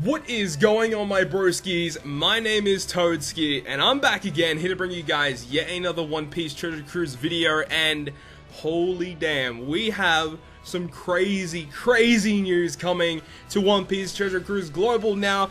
What is going on, my broskiis? My name is Toadski, and I'm back again, here to bring you guys yet another One Piece Treasure Cruise video, and holy damn, we have some crazy news coming to One Piece Treasure Cruise Global. Now,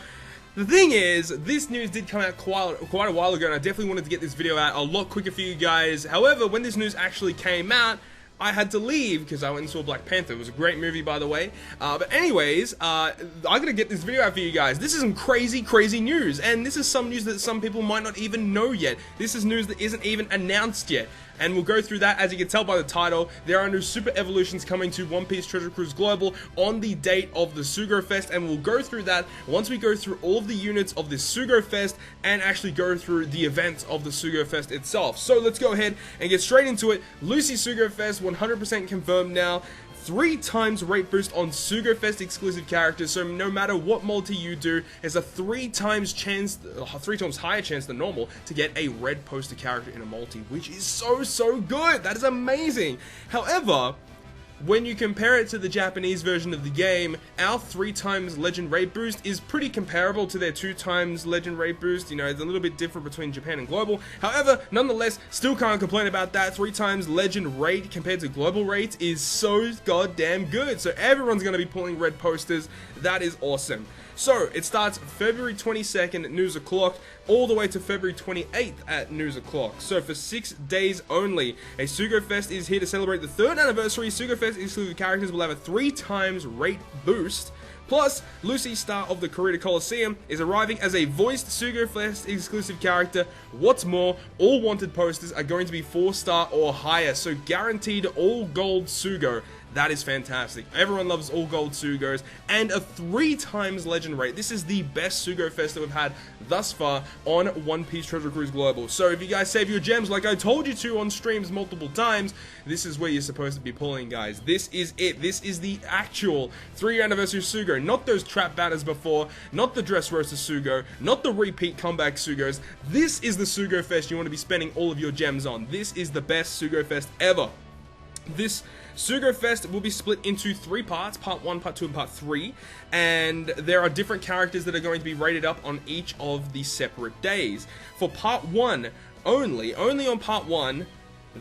the thing is, this news did come out quite a while ago, and I definitely wanted to get this video out a lot quicker for you guys. However, when this news actually came out, I had to leave because I went and saw Black Panther. It was a great movie, by the way. But anyways, I'm gonna get this video out for you guys. This is some crazy news, and this is some news that some people might not even know yet. This is news that isn't even announced yet. And we'll go through that. As you can tell by the title, there are new super evolutions coming to One Piece Treasure Cruise Global on the date of the Sugo-Fest, and we'll go through that once we go through all of the units of this Sugo-Fest and actually go through the events of the Sugo-Fest itself. So let's go ahead and get straight into it. Lucy Sugo-Fest 100% confirmed now. 3 times rate boost on Sugo-Fest exclusive characters, so no matter what multi you do, there's a 3 times higher chance than normal to get a red poster character in a multi, which is so good. That is amazing. However, when you compare it to the Japanese version of the game, our 3 times legend rate boost is pretty comparable to their 2 times legend rate boost. You know, it's a little bit different between Japan and global. However, nonetheless, still can't complain about that. 3 times legend rate compared to global rates is so goddamn good. So everyone's going to be pulling red posters. That is awesome. So, it starts February 22nd at noon o'clock, all the way to February 28th at noon o'clock. So, for 6 days only, a Sugo-Fest is here to celebrate the 3rd anniversary. Sugo-Fest exclusive characters will have a 3 times rate boost. Plus, Lucy, star of the Kurita Coliseum, is arriving as a voiced Sugo-Fest exclusive character. What's more, all wanted posters are going to be 4-star or higher, so guaranteed all gold Sugo. That is fantastic. Everyone loves all gold Sugos, and a 3 times legend rate. This is the best Sugo-Fest that we've had thus far on One Piece Treasure Cruise Global. So if you guys save your gems like I told you to on streams multiple times, this is where you're supposed to be pulling, guys. This is it. This is the actual 3-year anniversary Sugo. Not those trap banners before, not the Dressrosa Sugo, not the repeat comeback Sugos. This is the Sugo-Fest you want to be spending all of your gems on. This is the best Sugo-Fest ever. This Sugo-Fest will be split into 3 parts, part 1, part 2, and part 3, and there are different characters that are going to be rated up on each of the separate days. For part 1 only on part 1,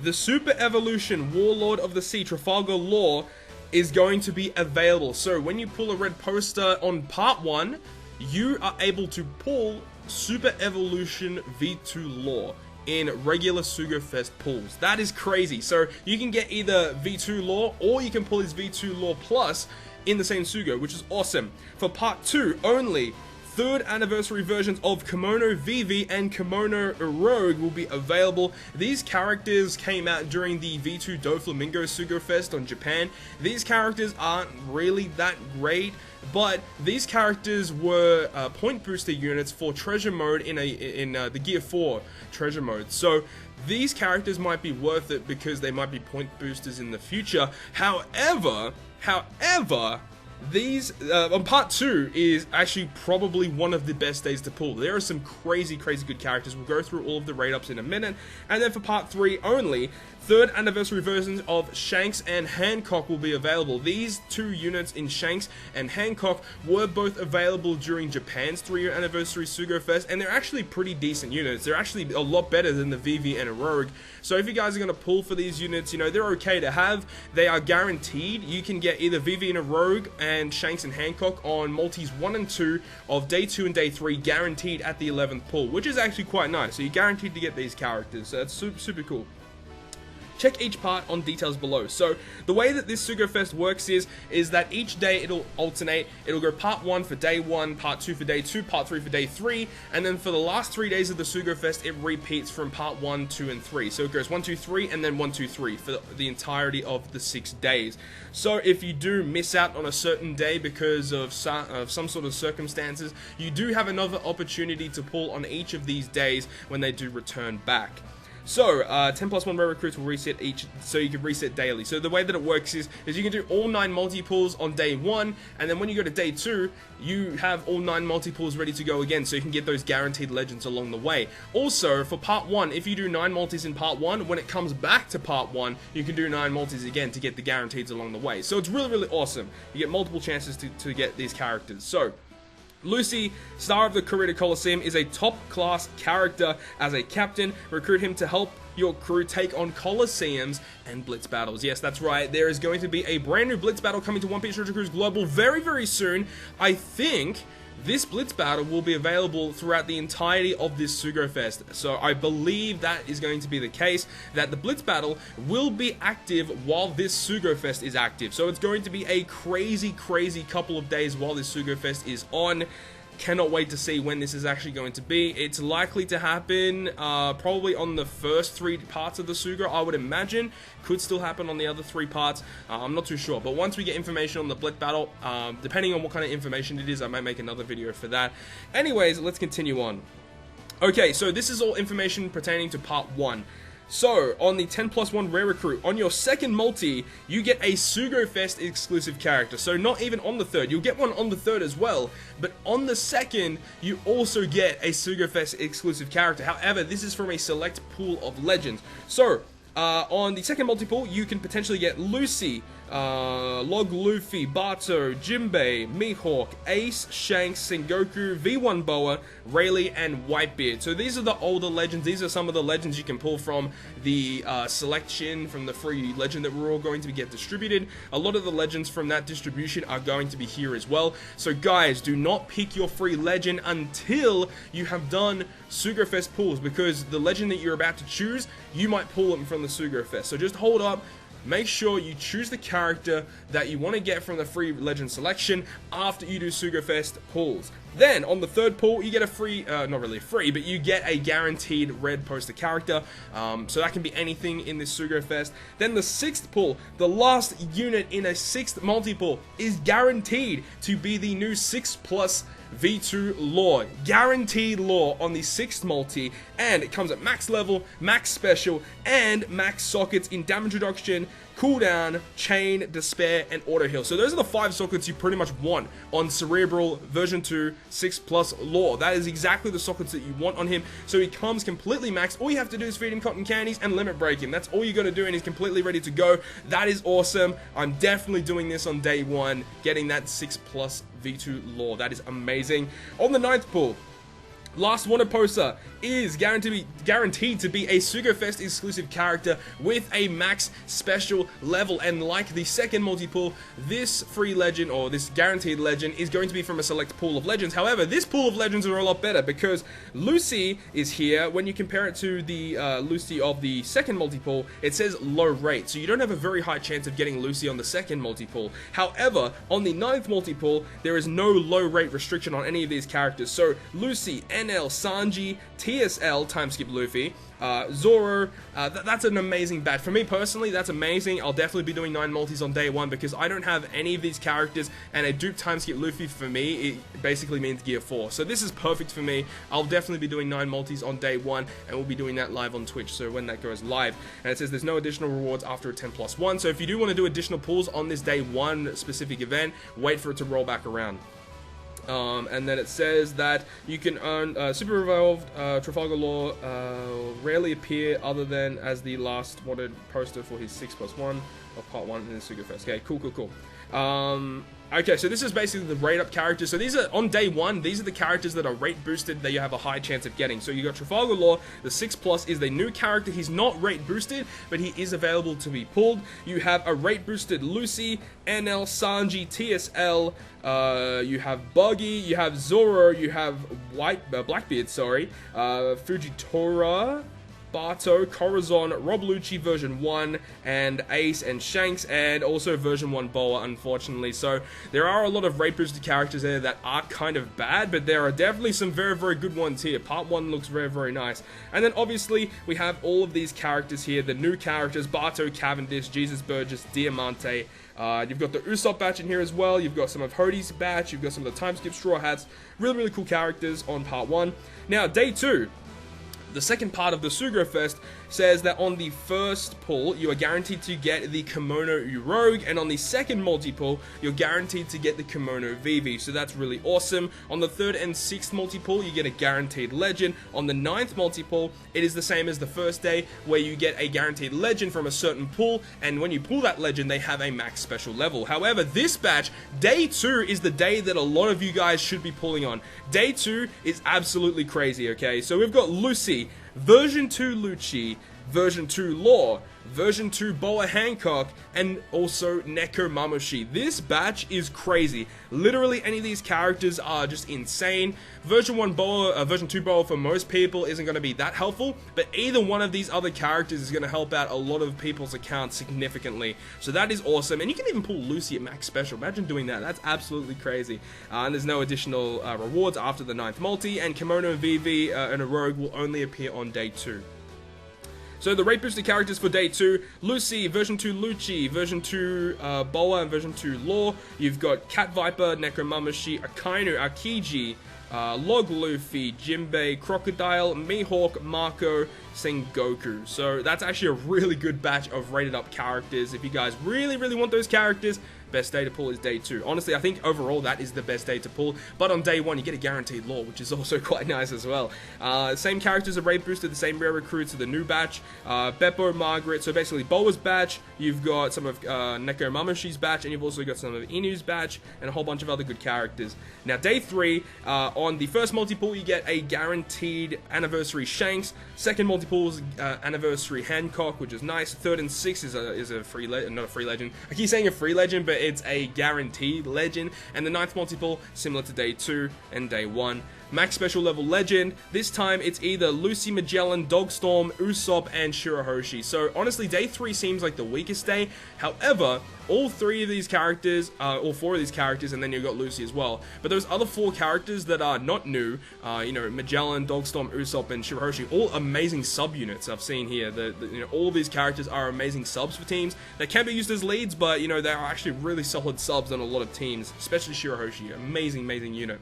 the Super Evolution Warlord of the Sea Trafalgar Law is going to be available. So when you pull a red poster on part 1, you are able to pull Super Evolution V2 Law in regular Sugo-Fest pulls. That is crazy. So you can get either V2 Law or you can pull his V2 Law Plus in the same Sugo, which is awesome. For part 2 only, 3rd anniversary versions of Kimono Vivi and Kimono Rogue will be available. These characters came out during the V2 Doflamingo Sugo-Fest on Japan. These characters aren't really that great, but these characters were point booster units for treasure mode in the Gear 4 treasure mode. So these characters might be worth it because they might be point boosters in the future. However, these on part 2 is actually probably one of the best days to pull. There are some crazy good characters. We'll go through all of the rate ups in a minute. And then for part 3 only, 3rd anniversary versions of Shanks and Hancock will be available. These 2 units in Shanks and Hancock were both available during Japan's 3-year anniversary Sugo-Fest, and they're actually pretty decent units. They're actually a lot better than the Vivi and a Rogue. So if you guys are going to pull for these units, you know, they're okay to have. They are guaranteed. You can get either Vivi and a Rogue and Shanks and Hancock on multis 1 and 2 of day 2 and day 3, guaranteed at the 11th pull, which is actually quite nice. So you're guaranteed to get these characters. So that's super cool. Check each part on details below. So the way that this Sugo-Fest works is that each day it'll alternate. It'll go part 1 for day 1, part 2 for day 2, part 3 for day 3, and then for the last 3 days of the Sugo-Fest, it repeats from part 1, 2, and 3. So it goes 1, 2, 3, and then 1, 2, 3 for the entirety of the 6 days. So if you do miss out on a certain day because of some sort of circumstances, you do have another opportunity to pull on each of these days when they do return back. So, 10 plus 1 rare recruits will reset each, so you can reset daily. So the way that it works is you can do all 9 multi-pulls on day 1, and then when you go to day 2, you have all 9 multi-pulls ready to go again, so you can get those guaranteed legends along the way. Also, for part 1, if you do 9 multis in part 1, when it comes back to part 1, you can do 9 multis again to get the guaranteeds along the way. So it's really awesome. You get multiple chances to get these characters. So, Lucy, star of the Corrida Coliseum, is a top-class character as a captain. Recruit him to help your crew take on Coliseums and Blitz battles. Yes, that's right. There is going to be a brand new Blitz battle coming to One Piece Treasure Cruise Global very, very soon. I think this Blitz battle will be available throughout the entirety of this Sugo-Fest. So I believe that is going to be the case, that the Blitz battle will be active while this Sugo-Fest is active. So it's going to be a crazy, crazy couple of days while this Sugo-Fest is on. Cannot wait to see when this is actually going to be. It's likely to happen probably on the first 3 parts of the Sugo, I would imagine. Could still happen on the other 3 parts. I'm not too sure. But once we get information on the Blitz battle, depending on what kind of information it is, I might make another video for that. Anyways, let's continue on. Okay, so this is all information pertaining to part 1. So, on the 10+1 Rare Recruit, on your second multi, you get a Sugo-Fest exclusive character. So, not even on the third. You'll get one on the third as well. But on the second, you also get a Sugo-Fest exclusive character. However, this is from a select pool of legends. So, on the second multi-pool, you can potentially get Lucy, Log Luffy, Bato, Jinbei, Mihawk, Ace, Shanks, Sengoku, V1 Boa, Rayleigh, and Whitebeard. So these are the older legends. These are some of the legends you can pull from the selection, from the free legend that we're all going to get distributed. A lot of the legends from that distribution are going to be here as well. So guys, do not pick your free legend until you have done Sugo-Fest pulls, because the legend that you're about to choose, you might pull them from the Sugo-Fest. So just hold up. Make sure you choose the character that you want to get from the free legend selection after you do Sugo-Fest pulls. Then, on the third pull, you get a free, not really free, but you get a guaranteed red poster character. So that can be anything in this Sugo-Fest. Then the sixth pull, the last unit in a sixth multi-pull, is guaranteed to be the new 6+ V2 lore. Guaranteed lore on the 6th multi, and it comes at max level, max special, and max sockets in damage reduction, cooldown, chain, despair, and auto heal. So those are the 5 sockets you pretty much want on Cerebral version 2 6+ lore. That is exactly the sockets that you want on him. So he comes completely maxed. All you have to do is feed him cotton candies and limit break him. That's all you got to do, and he's completely ready to go. That is awesome. I'm definitely doing this on day 1, getting that 6+ V2 lore. That is amazing. On the 9th pull, last wanted poster is guaranteed to be a Sugo-Fest exclusive character with a max special level, and like the second multi-pull, this free legend, or this guaranteed legend, is going to be from a select pool of legends. However, this pool of legends are a lot better because Lucy is here. When you compare it to the Lucy of the second multi-pull, it says low rate, so you don't have a very high chance of getting Lucy on the second multi-pull. However, on the 9th multi-pull, there is no low rate restriction on any of these characters. So Lucy, NL, Sanji, TSL, timeskip Luffy, Zoro, that's an amazing batch. For me personally, that's amazing. I'll definitely be doing 9 multis on day 1 because I don't have any of these characters, and a dupe timeskip Luffy for me, it basically means gear 4. So this is perfect for me. I'll definitely be doing 9 multis on day 1, and we'll be doing that live on Twitch, so when that goes live. And it says there's no additional rewards after a 10+1, so if you do want to do additional pulls on this day 1 specific event, wait for it to roll back around. And then it says that you can earn Super Evolved, Trafalgar Law, rarely appear other than as the last wanted poster for his 6+1 of part 1 in the Sugo-Fest. Okay, cool. Okay, so this is basically the rate up characters. So these are, on day 1, these are the characters that are rate boosted that you have a high chance of getting. So you got Trafalgar Law, the 6+ is the new character. He's not rate boosted, but he is available to be pulled. You have a rate boosted Lucy, NL, Sanji, TSL, you have Buggy, you have Zoro, you have Blackbeard, sorry, Fujitora, Bato, Corazon, Rob Lucci version 1, and Ace and Shanks, and also version 1 Boa, unfortunately. So there are a lot of rate boosted characters there that are kind of bad, but there are definitely some very, very good ones here. Part 1 looks very, very nice. And then obviously we have all of these characters here, the new characters, Bato, Cavendish, Jesus Burgess, Diamante. You've got the Usopp batch in here as well. You've got some of Hodie's batch. You've got some of the Timeskip Straw Hats. Really, really cool characters on part 1. Now, day 2. The second part of the Sugo-Fest says that on the first pull, you are guaranteed to get the Kimono Rogue, and on the second multi-pull, you're guaranteed to get the Kimono Vivi, so that's really awesome. On the third and sixth multi-pull, you get a guaranteed legend. On the ninth multi-pull, it is the same as the first day, where you get a guaranteed legend from a certain pull, and when you pull that legend, they have a max special level. However, this batch, day 2 is the day that a lot of you guys should be pulling on. Day 2 is absolutely crazy, okay? So we've got Lucy, version 2 Lucci, version 2 Law, version 2 Boa Hancock, and also Neko Mamushi. This batch is crazy. Literally any of these characters are just insane. Version 1 Boa, version 2 Boa for most people isn't going to be that helpful, but either one of these other characters is going to help out a lot of people's accounts significantly. So that is awesome, and you can even pull Lucy at max special. Imagine doing that. That's absolutely crazy. And there's no additional rewards after the 9th multi, and Kimono Vivi and a Rogue will only appear on day 2. So the rate boosted characters for day 2, Lucy, version 2 Lucci, version 2 Boa, and version 2 Law. You've got Cat Viper, Neko Mamushi, Akainu, Akiji, Log Luffy, Jinbei, Crocodile, Mihawk, Marco, Sengoku. So that's actually a really good batch of rated up characters. If you guys really want those characters, best day to pull is day 2. Honestly, I think overall that is the best day to pull, but on day 1 you get a guaranteed Law, which is also quite nice as well. Same characters are rate boosted, the same rare recruits of the new batch. Beppo, Margaret, so basically Boa's batch, you've got some of Neko Mamushi's batch, and you've also got some of Inu's batch, and a whole bunch of other good characters. Now day 3, on the first multi-pull you get a guaranteed anniversary Shanks, second multi-pull is anniversary Hancock, which is nice. Third and 6 is a free legend, not a free legend. I keep saying a free legend, but it's a guaranteed legend. And the 9th multi-pull, similar to day 2 and day 1. Max special level legend. This time it's either Lucy, Magellan, Dogstorm, Usopp, and Shirahoshi. So honestly, day 3 seems like the weakest day. However, all 3 of these characters, all 4 of these characters, and then you've got Lucy as well. But those other 4 characters that are not new, you know, Magellan, Dogstorm, Usopp, and Shirahoshi, all amazing sub-units I've seen here. You know, all of these characters are amazing subs for teams. They can be used as leads, but, you know, they are actually really solid subs on a lot of teams, especially Shirahoshi. Amazing unit.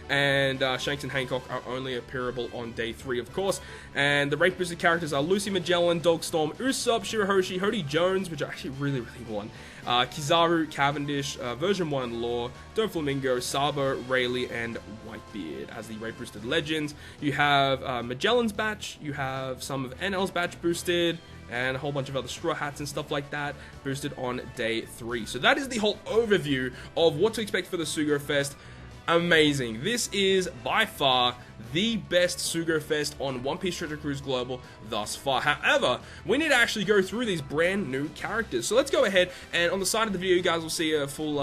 And Shanks and Hancock are only appearable on day 3, of course. And the rate boosted characters are Lucy, Magellan, Dogstorm, Usopp, Shirahoshi, Hody Jones, which I actually really want, Kizaru, Cavendish, version 1 Law, Doflamingo, Sabo, Rayleigh, and Whitebeard as the rate boosted legends. You have Magellan's batch, you have some of NL's batch boosted, and a whole bunch of other Straw Hats and stuff like that boosted on day 3. So that is the whole overview of what to expect for the Sugo-Fest. Amazing. This is by far the best Sugo-Fest on One Piece Treasure Cruise Global thus far. However, we need to actually go through these brand new characters. So let's go ahead, and on the side of the video you guys will see a full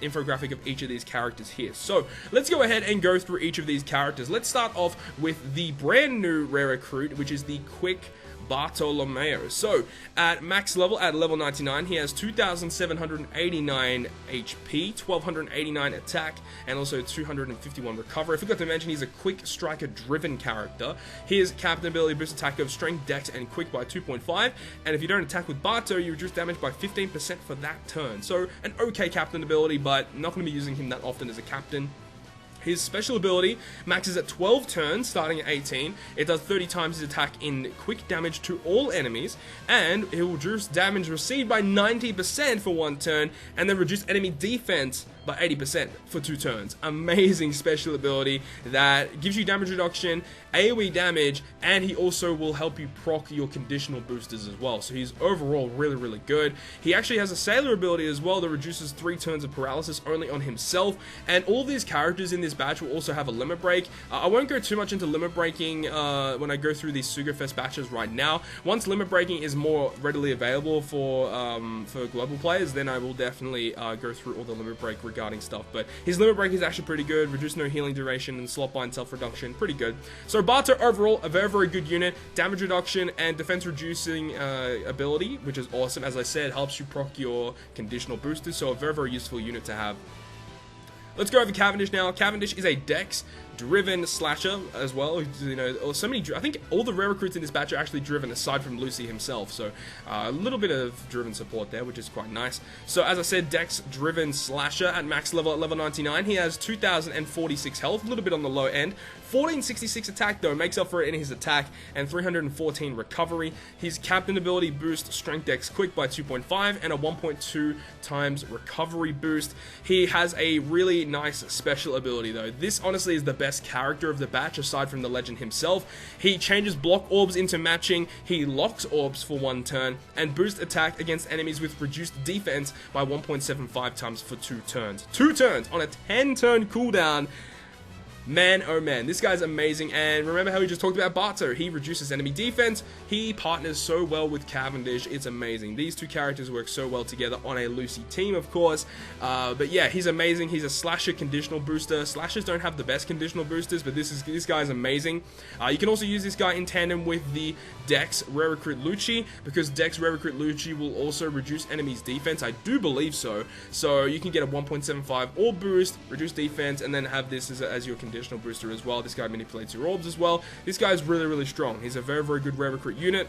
infographic of each of these characters here. So let's go ahead and go through each of these characters. Let's start off with the brand new rare recruit, which is the Quick Bartolomeo. So at max level, at level 99, he has 2,789 HP, 1,289 attack, and also 251 recovery. I forgot to mention he's a quick striker driven character. His captain ability boosts attack of strength, dex, and quick by 2.5, and if you don't attack with Barto, you reduce damage by 15% for that turn. So an okay captain ability, but not going to be using him that often as a captain. His special ability maxes at 12 turns, starting at 18. It does 30 times his attack in quick damage to all enemies, and it will reduce damage received by 90% for 1 turn, and then reduce enemy defense by 80% for 2 turns. Amazing special ability that gives you damage reduction, AoE damage, and he also will help you proc your conditional boosters as well. So he's overall really good. He actually has a sailor ability as well that reduces 3 turns of paralysis only on himself, and all these characters in this batch will also have a limit break. I won't go too much into limit breaking when I go through these Sugo-Fest batches right now. Once limit breaking is more readily available for global players, then I will definitely go through all the limit break regarding stuff. But his limit break is actually pretty good. Reduce no healing duration and slot bind self reduction, pretty good. So Barto overall a very good unit. Damage reduction and defense reducing ability, which is awesome. As I said, helps you proc your conditional boosters, so a very useful unit to have. Let's go over Cavendish now. Cavendish is a dex driven slasher as well. You know, or so many. I think all the rare recruits in this batch are actually driven, aside from Lucy himself. So a little bit of driven support there, which is quite nice. So as I said, Dex driven slasher at max level at level 99. He has 2,046 health, a little bit on the low end. 1466 attack though, makes up for it in his attack, and 314 recovery. His captain ability boosts strength dex quick by 2.5 and a 1.2 times recovery boost. He has a really nice special ability though. This honestly is the best character of the batch aside from the legend himself. He changes block orbs into matching, he locks orbs for 1 turn, and boosts attack against enemies with reduced defense by 1.75 times for 2 turns. 2 turns on a 10-turn cooldown. Man, oh man, this guy's amazing. And remember how we just talked about Barto? He reduces enemy defense. He partners so well with Cavendish. It's amazing. These two characters work so well together on a Lucy team, of course. But yeah, he's amazing. He's a slasher conditional booster. Slashers don't have the best conditional boosters, but this guy's amazing. You can also use this guy in tandem with the Dex Rare Recruit Lucci, because Dex Rare Recruit Lucci will also reduce enemies' defense. I do believe so. So you can get a 1.75 orb boost, reduce defense, and then have this as your conditional booster as well. This guy manipulates your orbs as well. This guy's really, really strong. He's a very, very good rare recruit unit.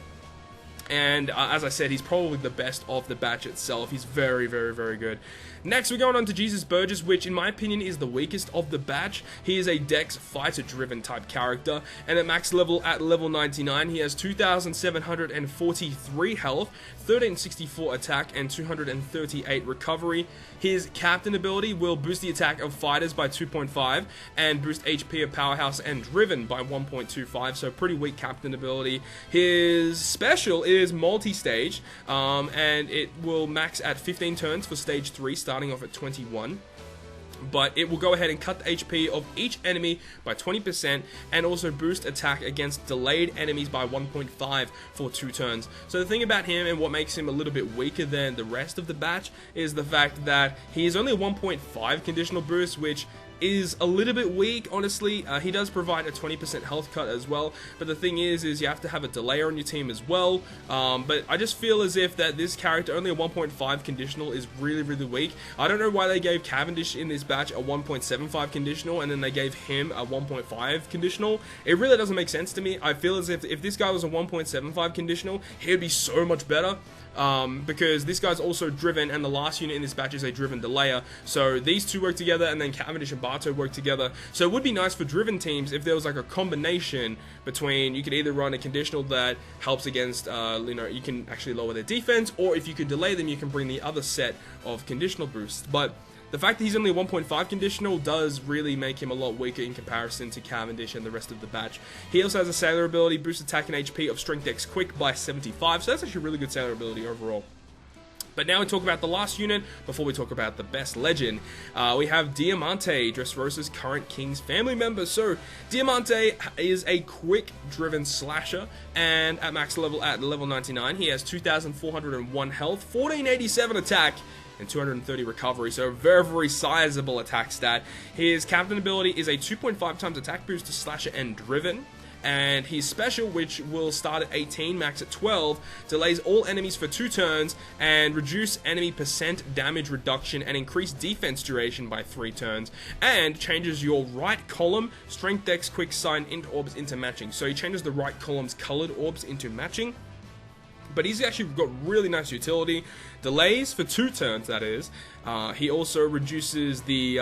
And as I said, he's probably the best of the batch itself. He's very, very, very good. Next, we're going on to Jesus Burgess, which in my opinion is the weakest of the batch. He is a Dex fighter-driven type character, and at max level at level 99, he has 2,743 health, 1364 attack, and 238 recovery. His captain ability will boost the attack of fighters by 2.5 and boost HP of powerhouse and driven by 1.25, so pretty weak captain ability. His special is multi-stage, and it will max at 15 turns for stage 3, starting off at 21. But it will go ahead and cut the HP of each enemy by 20% and also boost attack against delayed enemies by 1.5 for 2 turns. So the thing about him and what makes him a little bit weaker than the rest of the batch is the fact that he is only a 1.5 conditional boost, which is a little bit weak, honestly. He does provide a 20% health cut as well, but the thing is you have to have a delayer on your team as well. But I just feel as if that this character, only a 1.5 conditional, is really, really weak. I don't know why they gave Cavendish in this batch a 1.75 conditional and then they gave him a 1.5 conditional. It really doesn't make sense to me. I feel as if this guy was a 1.75 conditional, he would be so much better. Because this guy's also driven, and the last unit in this batch is a driven delayer, so these two work together, and then Cavendish and Barto work together. So it would be nice for driven teams if there was like a combination between, you could either run a conditional that helps against, you can actually lower their defense, or if you could delay them, you can bring the other set of conditional boosts. But the fact that he's only a 1.5 conditional does really make him a lot weaker in comparison to Cavendish and the rest of the batch. He also has a sailor ability, boost attack and HP of strength dex quick by 75, so that's actually a really good sailor ability overall. But now we talk about the last unit before we talk about the best legend. We have Diamante, Dressrosa's current King's family member. So Diamante is a quick driven slasher, and at max level at level 99, he has 2,401 health, 1487 attack, and 230 recovery, so very, very sizable attack stat. His captain ability is a 2.5 times attack boost to slasher and driven, and his special, which will start at 18, max at 12, delays all enemies for 2 turns and reduce enemy percent damage reduction and increase defense duration by 3 turns, and changes your right column strength dex quick sign int orbs into matching. So he changes the right column's colored orbs into matching. But he's actually got really nice utility. Delays for 2 turns, that is. He also reduces the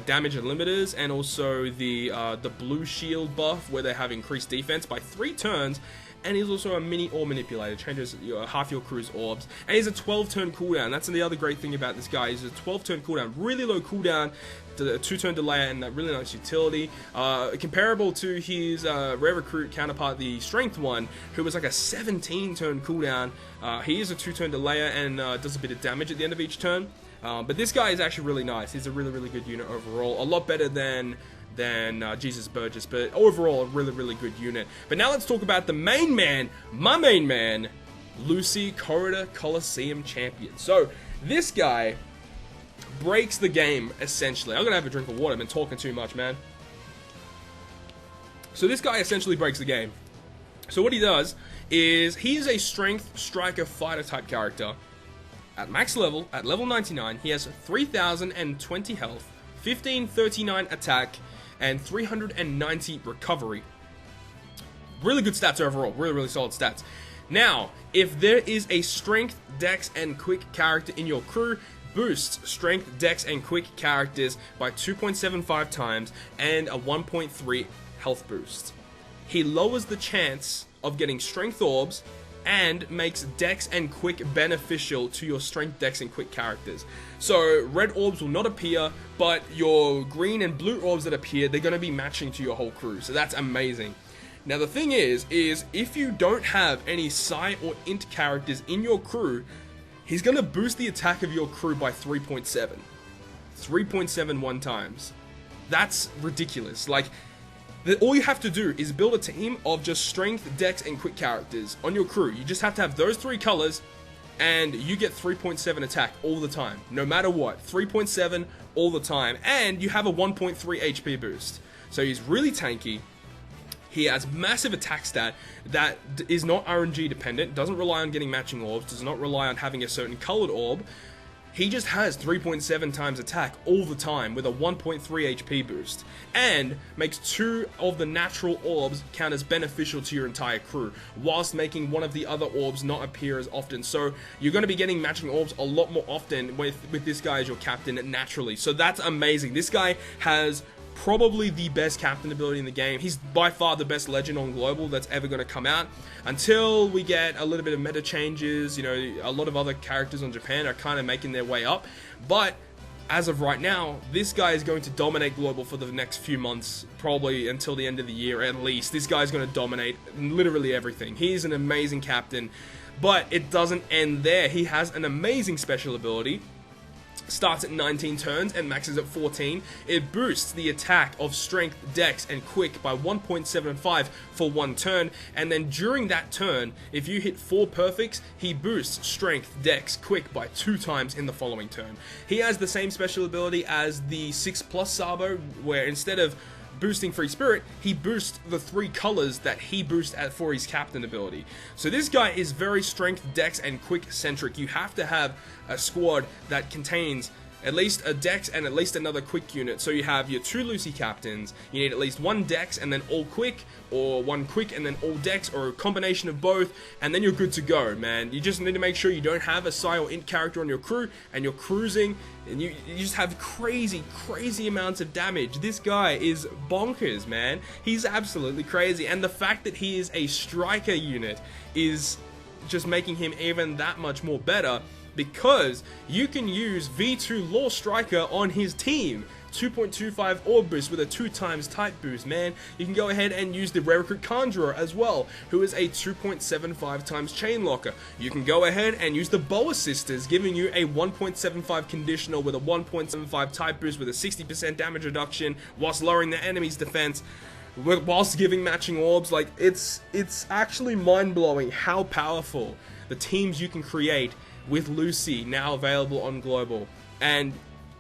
damage and limiters, and also the blue shield buff, where they have increased defense, by 3 turns. And he's also a mini orb manipulator, changes half your crew's orbs. And he's a 12-turn cooldown. That's the other great thing about this guy. He's a 12-turn cooldown, really low cooldown, a 2-turn delay, and that really nice utility. Comparable to his rare recruit counterpart, the strength one, who was like a 17-turn cooldown. He is a 2-turn delayer and does a bit of damage at the end of each turn. But this guy is actually really nice. He's a really, really good unit overall. A lot better than Jesus Burgess, but overall a really, really good unit. But now let's talk about the main man, my main man, Lucy, Corridor Coliseum champion. So this guy breaks the game, essentially. I'm gonna have a drink of water. I've been talking too much, man. So this guy essentially breaks the game. So what he does is, he is a strength striker fighter type character. At max level, at level 99, he has 3,020 health, 1539 attack, and 390 recovery. Really good stats overall, really solid stats. Now, if there is a strength, dex, and quick character in your crew, boosts strength, dex, and quick characters by 2.75 times and a 1.3 health boost. He lowers the chance of getting strength orbs and makes dex and quick beneficial to your strength, dex, and quick characters. So red orbs will not appear, but your green and blue orbs that appear, they're going to be matching to your whole crew. So that's amazing. Now the thing is if you don't have any psi or int characters in your crew, he's going to boost the attack of your crew by 3.7. 3.71 times. That's ridiculous. Like, all you have to do is build a team of just strength, dex, and quick characters on your crew. You just have to have those 3 colors, and you get 3.7 attack all the time. No matter what. 3.7 all the time. And you have a 1.3 HP boost. So he's really tanky. He has massive attack stat that is not RNG dependent, doesn't rely on getting matching orbs, does not rely on having a certain colored orb. He just has 3.7 times attack all the time with a 1.3 HP boost, and makes 2 of the natural orbs count as beneficial to your entire crew, whilst making one of the other orbs not appear as often. So you're going to be getting matching orbs a lot more often with this guy as your captain naturally. So that's amazing. This guy has probably the best captain ability in the game. He's by far the best legend on global that's ever going to come out, until we get a little bit of meta changes. You know, a lot of other characters on Japan are kind of making their way up, but as of right now, this guy is going to dominate global for the next few months, probably until the end of the year at least. This guy's going to dominate literally everything. He's an amazing captain, but it doesn't end there. He has an amazing special ability. Starts at 19 turns and maxes at 14. It boosts the attack of strength, dex, and quick by 1.75 for 1 turn, and then during that turn, if you hit 4 perfects, he boosts strength, dex, quick by 2 times in the following turn. He has the same special ability as the 6+ Sabo, where instead of boosting free spirit, he boosts the 3 colors that he boosts for his captain ability. So this guy is very strength, dex, and quick centric. You have to have a squad that contains at least a dex and at least another quick unit. So you have your 2 Lucy captains, you need at least 1 dex and then all quick, or 1 quick and then all dex, or a combination of both, and then you're good to go, man. You just need to make sure you don't have a psi or int character on your crew, and you're cruising, and you just have crazy amounts of damage. This guy is bonkers, man. He's absolutely crazy, and the fact that he is a striker unit is just making him even that much more better, because you can use V2 Law Striker on his team. 2.25 orb boost with a 2 times type boost, man. You can go ahead and use the Rare Recruit Conjurer as well, who is a 2.75 times Chain Locker. You can go ahead and use the Boa Sisters, giving you a 1.75 conditional with a 1.75 type boost with a 60% damage reduction, whilst lowering the enemy's defense, whilst giving matching orbs. Like, it's actually mind-blowing how powerful the teams you can create with Lucy now available on global. And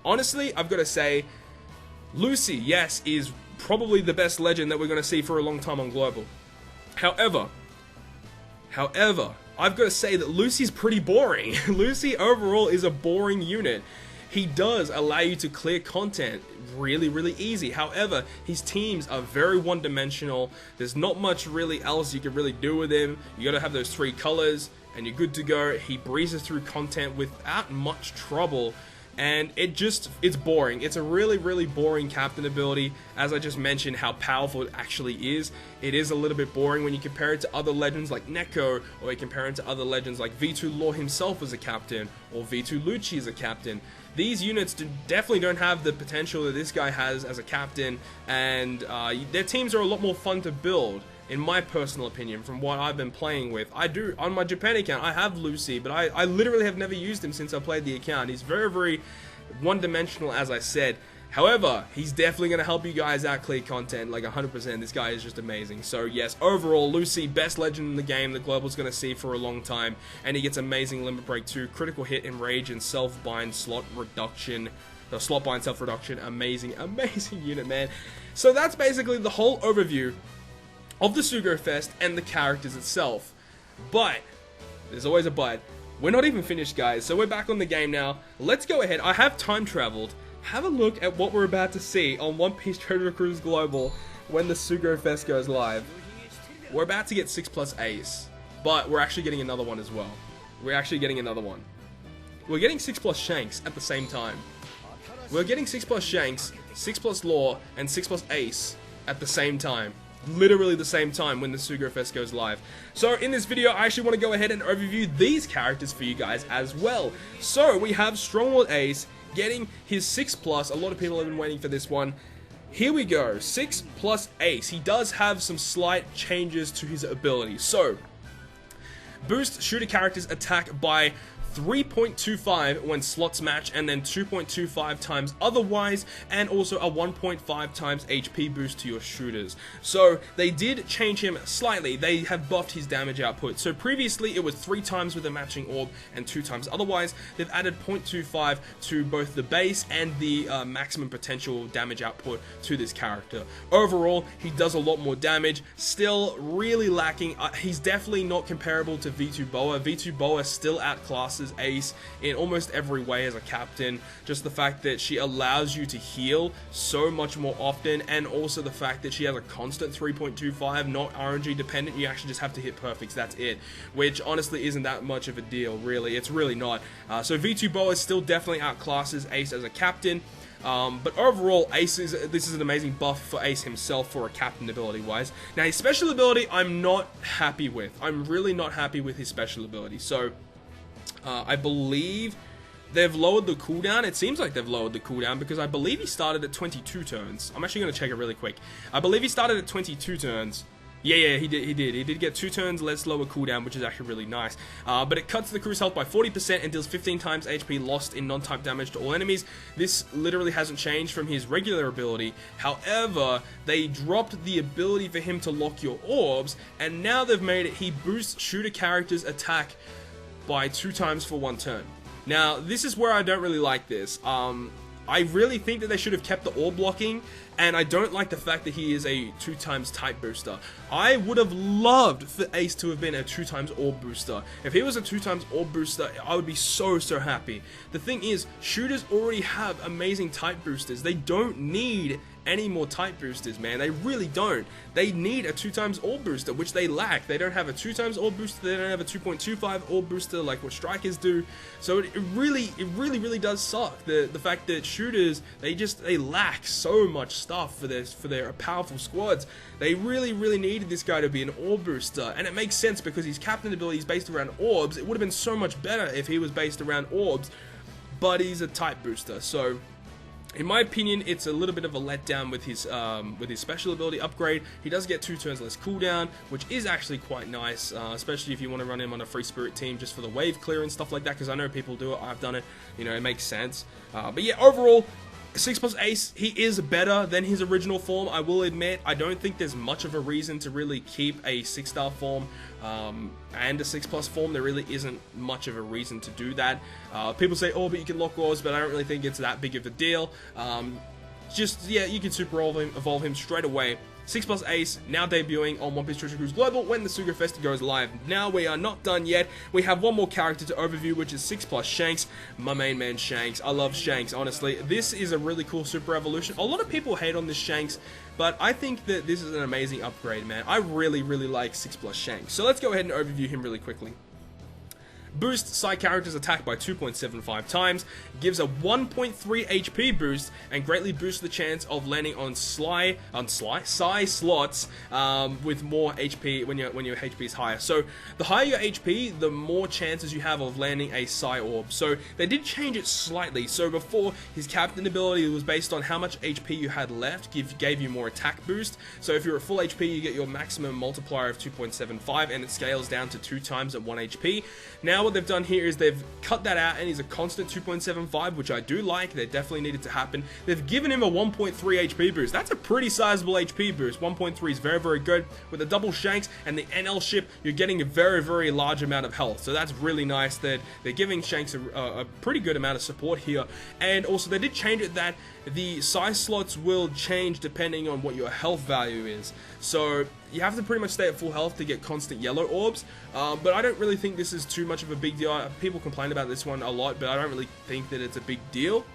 honestly, I've got to say, Lucy, yes, is probably the best legend that we're going to see for a long time on global. However, I've got to say that Lucy's pretty boring. Lucy overall is a boring unit. He does allow you to clear content really easy. However, his teams are very one-dimensional. There's not much really else you can really do with him. You got to have those 3 colors, and you're good to go. He breezes through content without much trouble, and it's boring. It's a really boring captain ability. As I just mentioned, how powerful it actually is. It is a little bit boring when you compare it to other legends like Neko, or you compare it to other legends like V2 Law himself as a captain, or V2 Lucci as a captain. These units definitely don't have the potential that this guy has as a captain, and their teams are a lot more fun to build, in my personal opinion, from what I've been playing with. I do, on my Japan account, I have Lucy, but I literally have never used him since I played the account. He's very one-dimensional, as I said. However, he's definitely going to help you guys out clear content, like 100%. This guy is just amazing. So yes, overall, Lucy, best legend in the game that Global's going to see for a long time, and he gets amazing Limit Break 2, critical hit, enrage, and self-bind slot reduction. The slot bind self-reduction, amazing unit, man. So that's basically the whole overview of the Sugo-Fest and the characters itself. But, there's always a but, we're not even finished, guys, so we're back on the game now. Let's go ahead. I have time traveled. have a look at what we're about to see on One Piece Treasure Cruise Global when the Sugo-Fest goes live. We're about to get 6+ Ace, but we're actually getting another one as well. We're getting 6+ Shanks at the same time. We're getting 6+ Shanks, 6+ Law, and 6+ Ace at the same time. Literally the same time when the Sugo-Fest goes live. So in this video, I actually want to go ahead and overview these characters for you guys as well. So we have Stronghold Ace getting his 6+. A lot of people have been waiting for this one. Here we go, 6+ Ace. He does have some slight changes to his ability. So, boost shooter characters attack by 3.25 when slots match, and then 2.25 times otherwise, and also a 1.5 times HP boost to your shooters. So they did change him slightly. They have buffed his damage output. So previously it was 3 times with a matching orb and 2 times otherwise. They've added 0.25 to both the base and the maximum potential damage output to this character. Overall, he does a lot more damage. Still really lacking. He's definitely not comparable to V2 Boa. V2 Boa still outclasses Ace in almost every way as a captain. Just the fact that she allows you to heal so much more often, and also the fact that she has a constant 3.25, not RNG dependent. You actually just have to hit perfects, that's it, which honestly isn't that much of a deal, really. It's really not. So V2 Boa still definitely outclasses Ace as a captain. But overall, this is an amazing buff for Ace himself for a captain ability wise. Now his special ability I'm not happy with. I'm really not happy with his special ability. So I believe they've lowered the cooldown. It seems like they've lowered the cooldown because I believe he started at 22 turns. I'm actually going to check it really quick. I believe he started at 22 turns. Yeah, he did. He did get 2 turns less lower cooldown, which is actually really nice. But it cuts the crew's health by 40% and deals 15 times HP lost in non-type damage to all enemies. This literally hasn't changed from his regular ability. However, they dropped the ability for him to lock your orbs, and now they've made it he boosts shooter characters' attack by 2 times for 1 turn. Now, this is where I don't really like this. I really think that they should have kept the orb blocking, and I don't like the fact that he is a 2 times type booster. I would have loved for Ace to have been a 2 times orb booster. If he was a 2 times orb booster, I would be so happy. The thing is, shooters already have amazing type boosters. They don't need any more type boosters, man. They really don't. They need a 2 times orb booster, which they lack. They don't have a 2 times orb booster. They don't have a 2.25 orb booster like what strikers do. So it really does suck. The fact that shooters, they lack so much stuff for their powerful squads. They really needed this guy to be an orb booster, and it makes sense because his captain ability is based around orbs. It would have been so much better if he was based around orbs, but he's a type booster. So in my opinion, it's a little bit of a letdown with his special ability upgrade. He does get 2 turns less cooldown, which is actually quite nice, especially if you want to run him on a free spirit team just for the wave clear and stuff like that, because I know people do it, I've done it, you know, it makes sense. But yeah, overall, 6+ Ace, he is better than his original form, I will admit. I don't think there's much of a reason to really keep a 6-star form and a 6+ form. There really isn't much of a reason to do that. People say, oh, but you can lock orbs, but I don't really think it's that big of a deal. Yeah, you can super evolve him straight away. 6+ Ace, now debuting on One Piece Treasure Cruise Global when the Sugo-Fest goes live. Now we are not done yet. We have one more character to overview, which is 6+ Shanks, my main man Shanks. I love Shanks, honestly. This is a really cool super evolution. A lot of people hate on this Shanks, but I think that this is an amazing upgrade, man. I really like 6+ Shanks. So let's go ahead and overview him really quickly. Boost side characters attack by 2.75 times, gives a 1.3 HP boost, and greatly boosts the chance of landing on psi slots with more HP when your HP is higher. So the higher your HP, the more chances you have of landing a psi orb. So they did change it slightly. So before, his captain ability was based on how much HP you had left, gave you more attack boost. So if you're at full HP, you get your maximum multiplier of 2.75, and it scales down to 2 times at 1 HP. Now what they've done here is they've cut that out, and he's a constant 2.75, which I do like. They definitely needed to happen. They've given him a 1.3 HP boost. That's a pretty sizable HP boost. 1.3 is very good. With the double Shanks and the NL ship, you're getting a very large amount of health. So that's really nice that they're giving Shanks a pretty good amount of support here. And also they did change it that the size slots will change depending on what your health value is. So you have to pretty much stay at full health to get constant yellow orbs, but I don't really think this is too much of a big deal. People complain about this one a lot, but I don't really think that it's a big deal.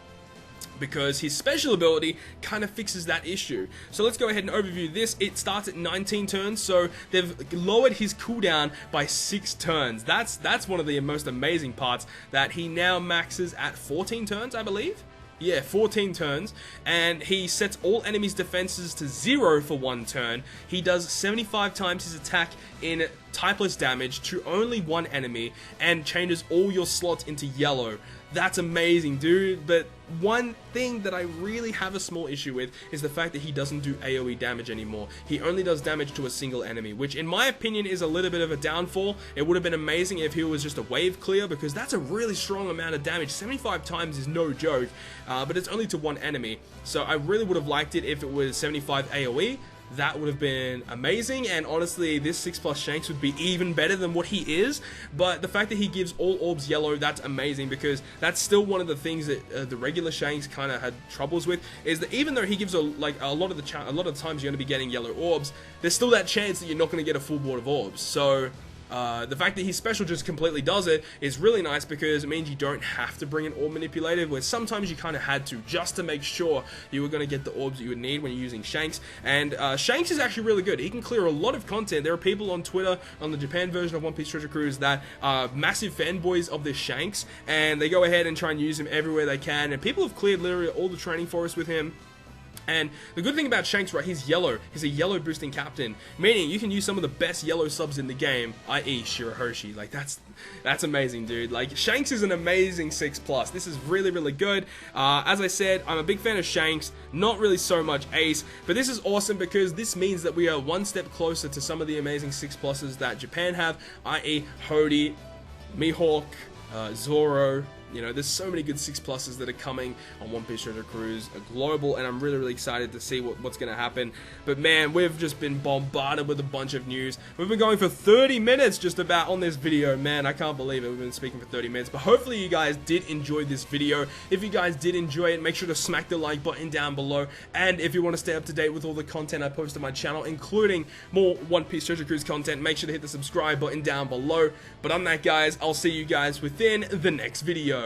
because his special ability kind of fixes that issue. So let's go ahead and overview this. It starts at 19 turns, so they've lowered his cooldown by 6 turns. That's one of the most amazing parts, that he now maxes at 14 turns, I believe. Yeah, 14 turns, and he sets all enemies' defenses to 0 for 1 turn. He does 75 times his attack in typeless damage to only 1 enemy, and changes all your slots into yellow. That's amazing, dude. But one thing that I really have a small issue with is the fact that he doesn't do AoE damage anymore. He only does damage to a single enemy, which in my opinion is a little bit of a downfall. It would have been amazing if he was just a wave clear, because that's a really strong amount of damage. 75 times is no joke, but it's only to 1 enemy. So I really would have liked it if it was 75 AoE. That would have been amazing, and honestly, this 6+ Shanks would be even better than what he is. But the fact that he gives all orbs yellow, that's amazing, because that's still one of the things that the regular Shanks kind of had troubles with, is that even though he gives a lot of the times you're going to be getting yellow orbs, there's still that chance that you're not going to get a full board of orbs. So the fact that his special just completely does it is really nice, because it means you don't have to bring an orb manipulator, where sometimes you kind of had to, just to make sure you were going to get the orbs that you would need when you're using Shanks. And Shanks is actually really good. He can clear a lot of content. There are people on Twitter, on the Japan version of One Piece Treasure Cruise, that are massive fanboys of this Shanks, and they go ahead and try and use him everywhere they can, and people have cleared literally all the training forests with him. And the good thing about Shanks, right, he's yellow. He's a yellow boosting captain, meaning you can use some of the best yellow subs in the game, i.e. Shirahoshi. Like, that's amazing, dude. Like, Shanks is an amazing 6+. This is really, really good. As I said, I'm a big fan of Shanks, not really so much Ace, but this is awesome, because this means that we are one step closer to some of the amazing 6+s that Japan have, i.e. Hody, Mihawk, Zoro. You know, there's so many good 6+s that are coming on One Piece Treasure Cruise Global, and I'm really, really excited to see what's going to happen. But man, we've just been bombarded with a bunch of news. We've been going for 30 minutes just about on this video. Man, I can't believe it. We've been speaking for 30 minutes. But hopefully you guys did enjoy this video. If you guys did enjoy it, make sure to smack the like button down below. And if you want to stay up to date with all the content I post on my channel, including more One Piece Treasure Cruise content, make sure to hit the subscribe button down below. But on that, guys, I'll see you guys within the next video.